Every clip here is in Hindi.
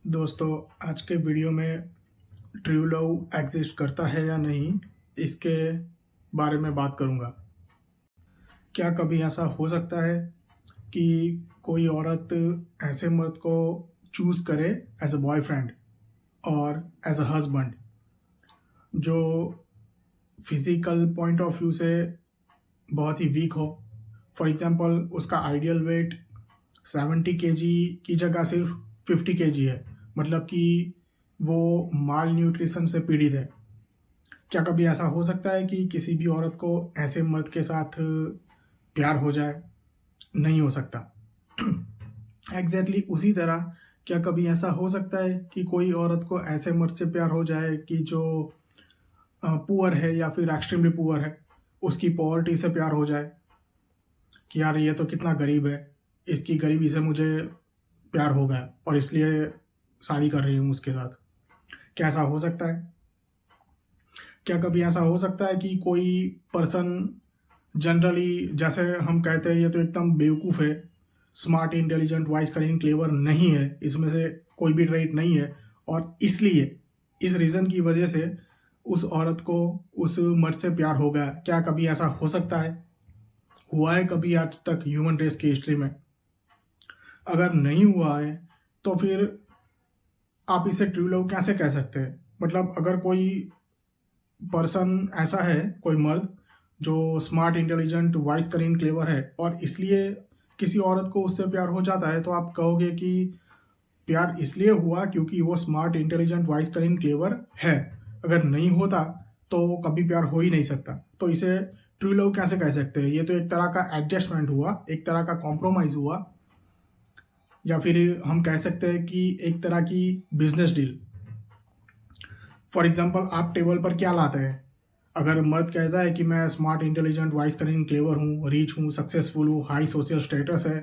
दोस्तों, आज के वीडियो में ट्रू लव एग्जिस्ट करता है या नहीं, इसके बारे में बात करूँगा। क्या कभी ऐसा हो सकता है कि कोई औरत ऐसे मर्द को चूज़ करे एज अ बॉयफ्रेंड और एज अ हस्बैंड जो फिज़िकल पॉइंट ऑफ व्यू से बहुत ही वीक हो। फॉर एग्ज़ाम्पल, उसका आइडियल वेट 70 केजी की जगह सिर्फ 50 केजी है, मतलब कि वो माल न्यूट्रिशन से पीड़ित है। क्या कभी ऐसा हो सकता है कि किसी भी औरत को ऐसे मर्द के साथ प्यार हो जाए? नहीं हो सकता। एग्जैक्टली उसी तरह क्या कभी ऐसा हो सकता है कि कोई औरत को ऐसे मर्द से प्यार हो जाए कि जो पुअर है या फिर एक्सट्रीमली पुअर है, उसकी पॉवर्टी से प्यार हो जाए कि यार ये तो कितना गरीब है, इसकी गरीबी से मुझे प्यार हो गया और इसलिए शादी कर रही हूँ उसके साथ। क्या ऐसा हो सकता है? क्या कभी ऐसा हो सकता है कि कोई पर्सन जनरली, जैसे हम कहते हैं ये तो एकदम बेवकूफ़ है, smart, intelligent, wise, cunning, clever नहीं है, इसमें से कोई भी ट्रेट नहीं है, और इसलिए इस रीज़न की वजह से उस औरत को उस मर्द से प्यार हो गया? क्या कभी ऐसा हो सकता है? हुआ है कभी आज तक ह्यूमन रेस की हिस्ट्री में? अगर नहीं हुआ है तो फिर आप इसे ट्रू लव कैसे कह सकते हैं? मतलब अगर कोई पर्सन ऐसा है, कोई मर्द जो स्मार्ट, इंटेलिजेंट, वाइज, करीन, क्लेवर है और इसलिए किसी औरत को उससे प्यार हो जाता है, तो आप कहोगे कि प्यार इसलिए हुआ क्योंकि वो स्मार्ट, इंटेलिजेंट, वाइज, करीन, क्लेवर है। अगर नहीं होता तो कभी प्यार हो ही नहीं सकता। तो इसे ट्रू लव कैसे कह सकते हैं? ये तो एक तरह का एडजस्टमेंट हुआ, एक तरह का कॉम्प्रोमाइज़ हुआ, या फिर हम कह सकते हैं कि एक तरह की बिजनेस डील। फॉर एग्जाम्पल, आप टेबल पर क्या लाते हैं? अगर मर्द कहता है कि मैं smart, intelligent, wise, cunning, clever हूँ, रिच हूँ, सक्सेसफुल हूँ, हाई सोशल स्टेटस है,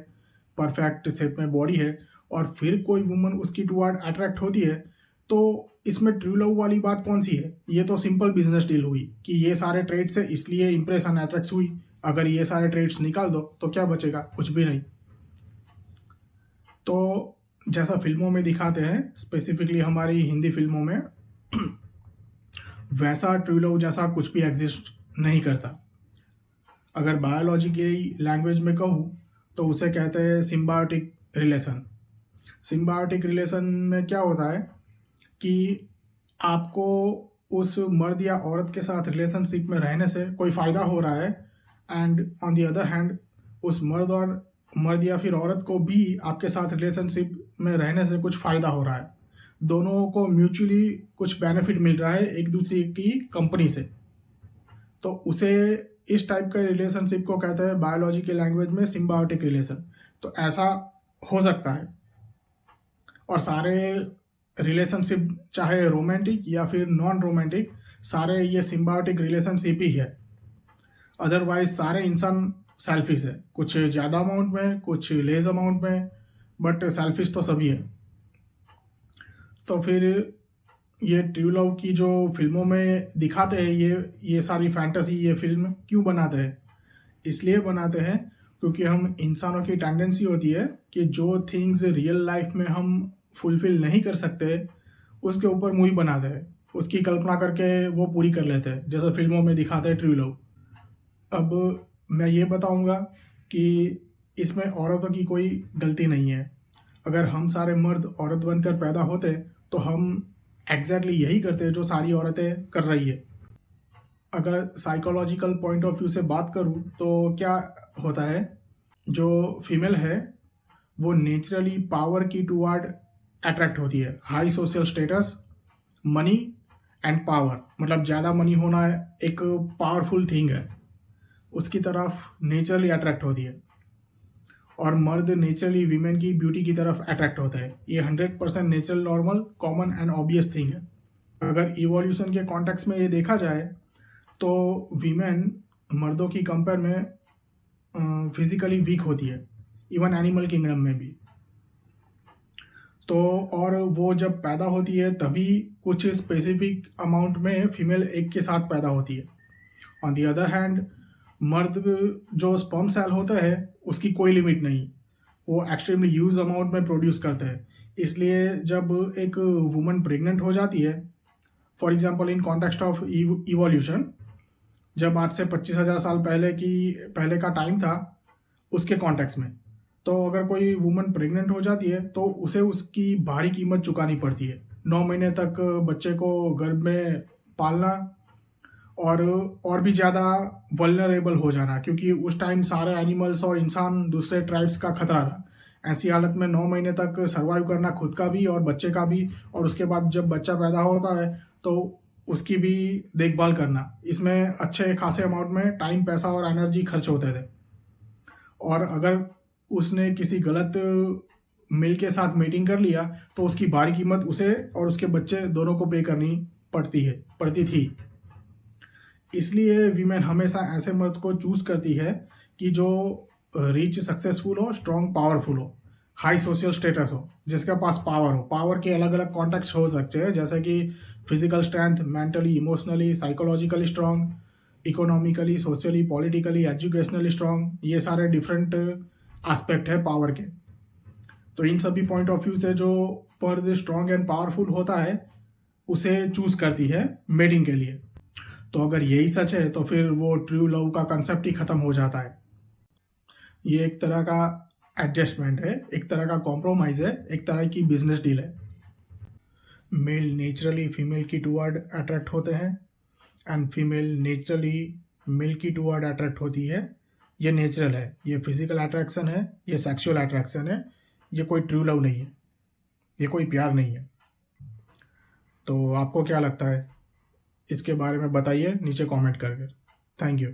परफेक्ट शेप में बॉडी है, और फिर कोई वुमन उसकी टुवर्ड अट्रैक्ट होती है, तो इसमें ट्रू लव वाली बात कौन सी है? ये तो सिंपल बिजनेस डील हुई कि ये सारे ट्रेड्स है इसलिए इंप्रेशन अट्रैक्ट हुई। अगर ये सारे ट्रेड्स निकाल दो तो क्या बचेगा? कुछ भी नहीं। तो जैसा फिल्मों में दिखाते हैं, स्पेसिफिकली हमारी हिंदी फिल्मों में, वैसा ट्रू लव जैसा कुछ भी एग्जिस्ट नहीं करता। अगर बायोलॉजी की लैंग्वेज में कहूँ तो उसे कहते हैं सिम्बायोटिक रिलेशन। सिम्बायोटिक रिलेशन में क्या होता है कि आपको उस मर्द या औरत के साथ रिलेशनशिप में रहने से कोई फ़ायदा हो रहा है, and on the other hand उस मर्द या फिर औरत को भी आपके साथ रिलेशनशिप में रहने से कुछ फ़ायदा हो रहा है। दोनों को म्यूचुअली कुछ बेनिफिट मिल रहा है एक दूसरे की कंपनी से। तो उसे, इस टाइप के रिलेशनशिप को कहते हैं बायोलॉजी की लैंग्वेज में सिम्बायोटिक रिलेशन। तो ऐसा हो सकता है, और सारे रिलेशनशिप, चाहे रोमांटिक या फिर नॉन रोमांटिक, सारे ये सिम्बायोटिक रिलेशनशिप ही है। अदरवाइज सारे इंसान सेल्फिश है, कुछ ज़्यादा अमाउंट में, कुछ लेस अमाउंट में, बट सेल्फिश तो सभी है। तो फिर ये ट्रू लव की जो फिल्मों में दिखाते हैं, ये सारी फैंटेसी, ये फिल्म क्यों बनाते हैं? इसलिए बनाते हैं क्योंकि हम इंसानों की टेंडेंसी होती है कि जो थिंग्स रियल लाइफ में हम फुलफिल नहीं कर सकते, उसके ऊपर मूवी बनाते हैं, उसकी कल्पना करके वो पूरी कर लेते हैं, जैसे फिल्मों में दिखाते हैं ट्रू लव। अब मैं ये बताऊंगा कि इसमें औरतों की कोई गलती नहीं है। अगर हम सारे मर्द औरत बनकर पैदा होते तो हम एग्जैक्टली यही करते जो सारी औरतें कर रही है। अगर साइकोलॉजिकल पॉइंट ऑफ व्यू से बात करूँ तो क्या होता है, जो फीमेल है वो नेचुरली पावर की टुवर्ड अट्रैक्ट होती है। High social status, money and power, मतलब ज़्यादा मनी होना एक पावरफुल थिंग है, उसकी तरफ नेचुरली अट्रैक्ट होती है। और मर्द नेचुरली वीमेन की ब्यूटी की तरफ अट्रैक्ट होता है। ये 100% natural, normal, common and obvious thing है। अगर इवोल्यूशन के कॉन्टेक्स्ट में ये देखा जाए तो वीमेन मर्दों की कंपेयर में फिजिकली वीक होती है, इवन एनिमल किंगडम में भी। तो और वो जब पैदा होती है तभी कुछ स्पेसिफिक अमाउंट में फीमेल एग के साथ पैदा होती है। ऑन दी अदर हैंड, मर्द जो स्पर्म सेल होता है उसकी कोई लिमिट नहीं, वो एक्सट्रीमली ह्यूज अमाउंट में प्रोड्यूस करते हैं। इसलिए जब एक वुमन प्रेग्नेंट हो जाती है, for example in context of evolution, जब आज से 25,000 साल पहले का टाइम था, उसके कॉन्टेक्स्ट में, तो अगर कोई वुमन प्रेग्नेंट हो जाती है तो उसे उसकी भारी कीमत चुकानी पड़ती है। 9 महीने तक बच्चे को गर्भ में पालना और भी ज़्यादा वल्नरेबल हो जाना, क्योंकि उस टाइम सारे एनिमल्स और इंसान दूसरे ट्राइब्स का खतरा था। ऐसी हालत में 9 महीने तक सर्वाइव करना खुद का भी और बच्चे का भी, और उसके बाद जब बच्चा पैदा होता है तो उसकी भी देखभाल करना, इसमें अच्छे खासे अमाउंट में टाइम, पैसा और एनर्जी खर्च होते थे। और अगर उसने किसी गलत मेल के साथ मीटिंग कर लिया तो उसकी भारी कीमत उसे और उसके बच्चे दोनों को पे करनी पड़ती थी। इसलिए वीमेन हमेशा ऐसे मर्द को चूज करती है कि जो रिच, सक्सेसफुल हो, स्ट्रॉन्ग, पावरफुल हो, हाई सोशल स्टेटस हो, जिसके पास पावर हो। पावर के अलग अलग कॉन्टेक्स्ट हो सकते हैं, जैसे कि physical strength, mentally, emotionally, psychologically strong, economically, socially, politically, educationally strong. ये सारे डिफरेंट एस्पेक्ट है पावर के। तो इन सभी पॉइंट ऑफ व्यू से जो मर्द स्ट्रॉन्ग एंड पावरफुल होता है उसे चूज करती है मेटिंग के लिए। तो अगर यही सच है तो फिर वो ट्रू लव का कंसेप्ट ही खत्म हो जाता है। ये एक तरह का एडजस्टमेंट है, एक तरह का कॉम्प्रोमाइज है, एक तरह की बिजनेस डील है। मेल नेचुरली फीमेल की टूवर्ड अट्रैक्ट होते हैं एंड फीमेल नेचुरली मेल की टूवर्ड अट्रैक्ट होती है। ये नेचुरल है, ये फिजिकल अट्रैक्शन है, ये सेक्सुअल अट्रैक्शन है, ये कोई ट्रू लव नहीं है, ये कोई प्यार नहीं है। तो आपको क्या लगता है इसके बारे में बताइए नीचे कमेंट करके। Thank you.